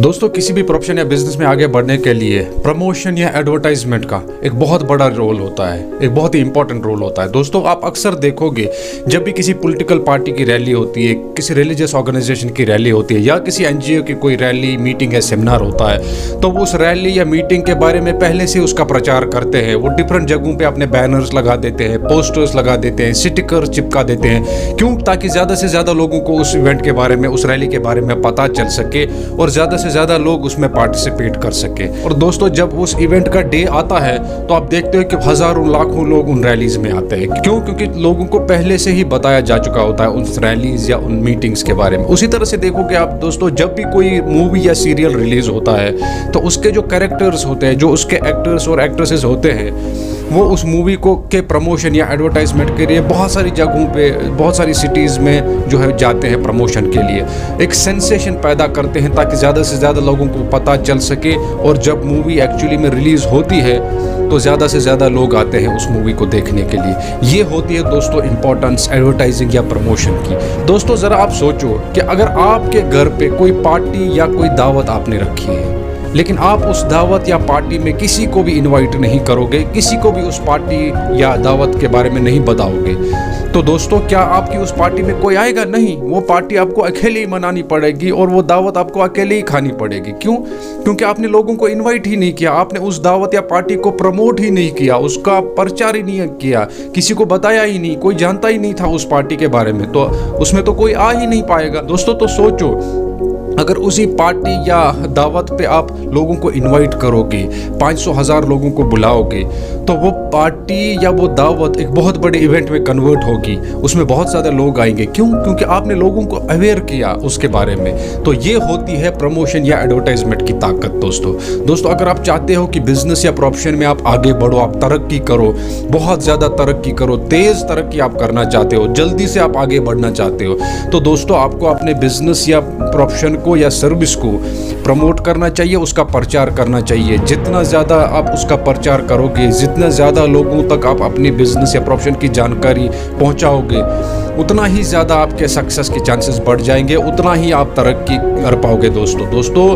दोस्तों, किसी भी प्रोफेशन या बिजनेस में आगे बढ़ने के लिए प्रमोशन या एडवर्टाइजमेंट का एक बहुत बड़ा रोल होता है, एक बहुत ही इंपॉर्टेंट रोल होता है। दोस्तों, आप अक्सर देखोगे जब भी किसी पॉलिटिकल पार्टी की रैली होती है, किसी रिलीजियस ऑर्गेनाइजेशन की रैली होती है या किसी एनजीओ की कोई रैली, मीटिंग या सेमिनार होता है, तो वो उस रैली या मीटिंग के बारे में पहले से उसका प्रचार करते हैं। वो डिफरेंट जगहों पे अपने बैनर्स लगा देते हैं, पोस्टर्स लगा देते हैं, स्टिकर चिपका देते हैं। क्यों? ताकि ज़्यादा से ज़्यादा लोगों को उस इवेंट के बारे में, उस रैली के बारे में पता चल सके और ज़्यादा से ज़्यादा लोग उसमें पार्टिसिपेट कर सके। और दोस्तों, जब उस इवेंट का डे आता है तो आप देखते हो कि हज़ारों लाखों लोग उन रैलीज में आते हैं। क्यों? क्योंकि लोगों को पहले से ही बताया जा चुका होता है उन रैलीज या उन मीटिंग्स के बारे में। उसी तरह से देखोगे आप दोस्तों, जब भी कोई मूवी या सीरियल रिलीज होता है तो उसके जो कैरेक्टर्स होते हैं, जो उसके एक्टर्स और एक्ट्रेसेस होते हैं, वो उस मूवी को के प्रमोशन या एडवर्टाइजमेंट के लिए बहुत सारी जगहों पे, बहुत सारी सिटीज़ में जो है जाते हैं प्रमोशन के लिए। एक सेंसेशन पैदा करते हैं ताकि ज़्यादा से ज़्यादा लोगों को पता चल सके, और जब मूवी एक्चुअली में रिलीज़ होती है तो ज़्यादा से ज़्यादा लोग आते हैं उस मूवी को देखने के लिए। ये होती है दोस्तों इंपॉर्टेंस एडवर्टाइजिंग या प्रमोशन की। दोस्तों, ज़रा आप सोचो कि अगर आपके घर पे कोई पार्टी या कोई दावत आपने रखी है, लेकिन आप उस दावत या पार्टी में किसी को भी इनवाइट नहीं करोगे, किसी को भी उस पार्टी या दावत के बारे में नहीं बताओगे, तो दोस्तों क्या आपकी उस पार्टी में कोई आएगा? नहीं। वो पार्टी आपको अकेले ही मनानी पड़ेगी और वो दावत आपको अकेले ही खानी पड़ेगी। क्यों? क्योंकि आपने लोगों को इनवाइट ही नहीं किया, आपने उस दावत या पार्टी को प्रमोट ही नहीं किया, उसका प्रचार ही नहीं किया, किसी को बताया ही नहीं, कोई जानता ही नहीं था उस पार्टी के बारे में, तो उसमें तो कोई आ ही नहीं पाएगा। दोस्तों, तो सोचो, अगर उसी पार्टी या दावत पे आप लोगों को इनवाइट करोगे, 500,000 लोगों को बुलाओगे, तो वो पार्टी या वो दावत एक बहुत बड़े इवेंट में कन्वर्ट होगी, उसमें बहुत ज़्यादा लोग आएंगे। क्यों? क्योंकि आपने लोगों को अवेयर किया उसके बारे में। तो ये होती है प्रमोशन या एडवर्टाइजमेंट की ताकत। दोस्तों, अगर आप चाहते हो कि बिजनेस या प्रोफेशन में आप आगे बढ़ो, आप तरक्की करो, बहुत ज़्यादा तरक्की करो, तेज़ तरक्की आप करना चाहते हो, जल्दी से आप आगे बढ़ना चाहते हो, तो दोस्तों आपको अपने बिजनेस या प्रोफेशन को या सर्विस को प्रमोट करना चाहिए, उसका प्रचार करना चाहिए। जितना ज़्यादा आप उसका प्रचार करोगे, जितना ज़्यादा लोगों तक आप अपनी बिजनेस या प्रोफेशन की जानकारी पहुंचाओगे, उतना ही ज़्यादा आपके सक्सेस के चांसेस बढ़ जाएंगे, उतना ही आप तरक्की कर पाओगे। दोस्तों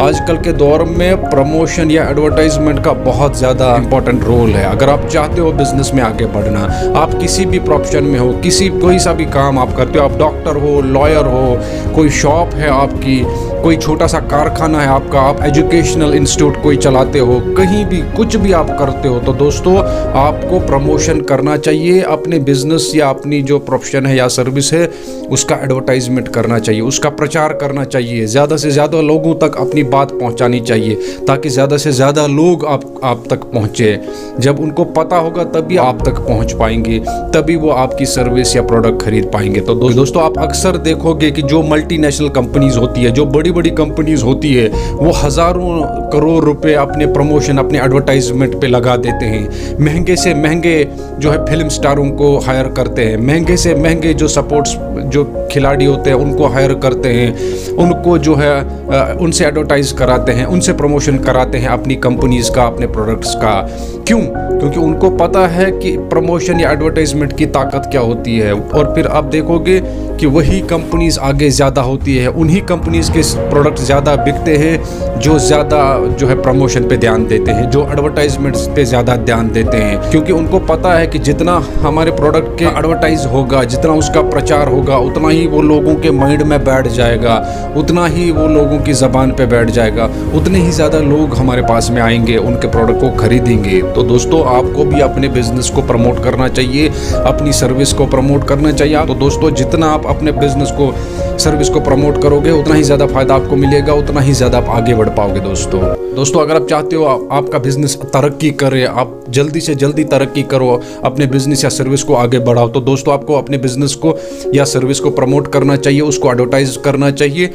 आजकल के दौर में प्रमोशन या एडवर्टाइजमेंट का बहुत ज़्यादा इंपॉर्टेंट रोल है। अगर आप चाहते हो बिजनेस में आगे बढ़ना, आप किसी भी प्रोफेशन में हो, कोई सा भी काम आप करते हो, आप डॉक्टर हो, लॉयर हो, कोई शॉप है आपकी, कोई छोटा सा कारखाना है आपका, आप एजुकेशनल इंस्टीट्यूट कोई चलाते हो, कहीं भी कुछ भी आप करते हो, तो दोस्तों आपको प्रमोशन करना चाहिए। अपने बिजनेस या अपनी जो प्रोफेशन है या सर्विस है उसका एडवर्टाइजमेंट करना चाहिए, उसका प्रचार करना चाहिए, ज़्यादा से ज़्यादा लोगों तक अपनी बात पहुंचानी चाहिए ताकि ज़्यादा से ज़्यादा लोग आप तक पहुंचे। जब उनको पता होगा तभी आप तक पहुंच पाएंगे, तभी वो आपकी सर्विस या प्रोडक्ट खरीद पाएंगे। तो दोस्तों आप अक्सर देखोगे कि जो मल्टीनेशनल कंपनीज होती है, जो बड़ी बड़ी कंपनीज होती है, वो हज़ारों करोड़ रुपए अपने प्रमोशन, अपने एडवर्टाइजमेंट पे लगा देते हैं। महंगे से महंगे जो है फिल्म स्टारों को हायर करते हैं, महंगे से महंगे जो सपोर्ट्स जो खिलाड़ी होते हैं उनको हायर करते हैं, उनको जो है उनसे एडवर्टाइज कराते हैं, उनसे प्रमोशन कराते हैं अपनी कंपनीज का, अपने प्रोडक्ट्स का। क्यों? क्योंकि उनको पता है कि प्रमोशन या एडवर्टाइजमेंट की ताकत क्या होती है। और फिर आप देखोगे कि वही कंपनीज आगे ज़्यादा होती है, उन्हीं कंपनीज के प्रोडक्ट ज़्यादा बिकते हैं जो ज़्यादा जो है प्रमोशन पे ध्यान देते हैं, जो एडवर्टाइजमेंट्स पे ज़्यादा ध्यान देते हैं। क्योंकि उनको पता है कि जितना हमारे प्रोडक्ट के एडवर्टाइज होगा, जितना उसका प्रचार होगा, उतना ही वो लोगों के माइंड में बैठ जाएगा, उतना ही वो लोगों की ज़बान पे बैठ जाएगा, उतने ही ज़्यादा लोग हमारे पास में आएंगे, उनके प्रोडक्ट को खरीदेंगे। तो दोस्तों आपको भी अपने बिजनेस को प्रमोट करना चाहिए, अपनी सर्विस को प्रमोट करना चाहिए। तो दोस्तों जितना आप अपने बिजनेस को, सर्विस को प्रमोट करोगे, उतना ही ज़्यादा फायदा आपको मिलेगा, उतना ही ज़्यादा आप आगे बढ़ पाओगे। दोस्तों अगर आप चाहते हो आपका बिजनेस तरक्की करे, आप जल्दी से जल्दी तरक्की करो, अपने बिजनेस या सर्विस को आगे बढ़ाओ, तो दोस्तों आपको अपने बिजनेस को या सर्विस को प्रमोट करना चाहिए, उसको एडवर्टाइज करना चाहिए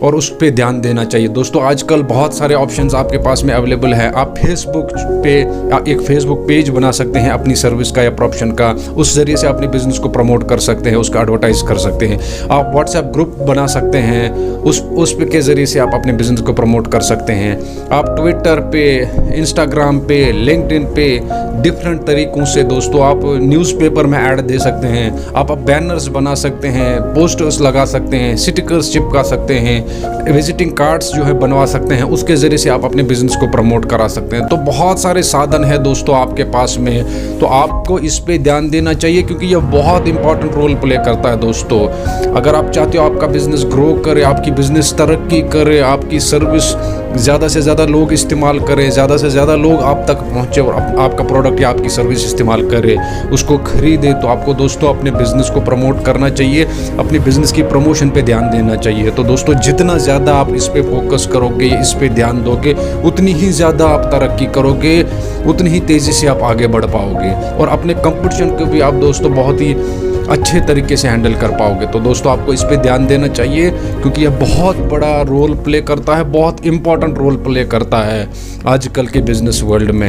और उस पर ध्यान देना चाहिए। दोस्तों आजकल बहुत सारे ऑप्शंस आपके पास में अवेलेबल है। आप फेसबुक पे एक फेसबुक पेज बना सकते हैं अपनी सर्विस का या प्रोफेशन का, उस जरिए से अपने बिजनेस को प्रमोट कर सकते हैं, उसका एडवर्टाइज कर सकते हैं। आप व्हाट्सएप ग्रुप बना सकते हैं, उस के ज़रिए से आप अपने बिजनेस को प्रमोट कर सकते हैं। आप ट्विटर पे, इंस्टाग्राम पे, लिंक्डइन पे डिफरेंट तरीक़ों से दोस्तों आप न्यूज़पेपर में ऐड दे सकते हैं, आप बैनर्स बना सकते हैं, पोस्टर्स लगा सकते हैं, स्टिकर्स चिपका सकते हैं, विजिटिंग कार्ड्स जो है बनवा सकते हैं, उसके ज़रिए से आप अपने बिज़नेस को प्रमोट करा सकते हैं। तो बहुत सारे साधन है दोस्तों आपके पास में, तो आपको इस पे ध्यान देना चाहिए क्योंकि ये बहुत इंपॉर्टेंट रोल प्ले करता है दोस्तों। अगर आप चाहते हो आपका बिज़नेस ग्रो करे, आपकी बिज़नेस तरक्की करे, आपकी सर्विस ज़्यादा से ज़्यादा लोग इस्तेमाल करें, ज़्यादा से ज़्यादा लोग आप तक पहुँचे और आपका प्रोडक्ट या आपकी सर्विस इस्तेमाल करें, उसको खरीदे, तो आपको दोस्तों अपने बिज़नेस को प्रमोट करना चाहिए, अपने बिज़नेस की प्रमोशन पे ध्यान देना चाहिए। तो दोस्तों जितना ज़्यादा आप इस पे फोकस करोगे, इस पे ध्यान दोगे, उतनी ही ज़्यादा आप तरक्की करोगे, उतनी ही तेज़ी से आप आगे बढ़ पाओगे और अपने कंपटीशन को भी आप दोस्तों बहुत ही अच्छे तरीके से हैंडल कर पाओगे। तो दोस्तों आपको इस पे ध्यान देना चाहिए क्योंकि यह बहुत बड़ा रोल प्ले करता है, बहुत इंपॉर्टेंट रोल प्ले करता है आजकल के बिजनेस वर्ल्ड में।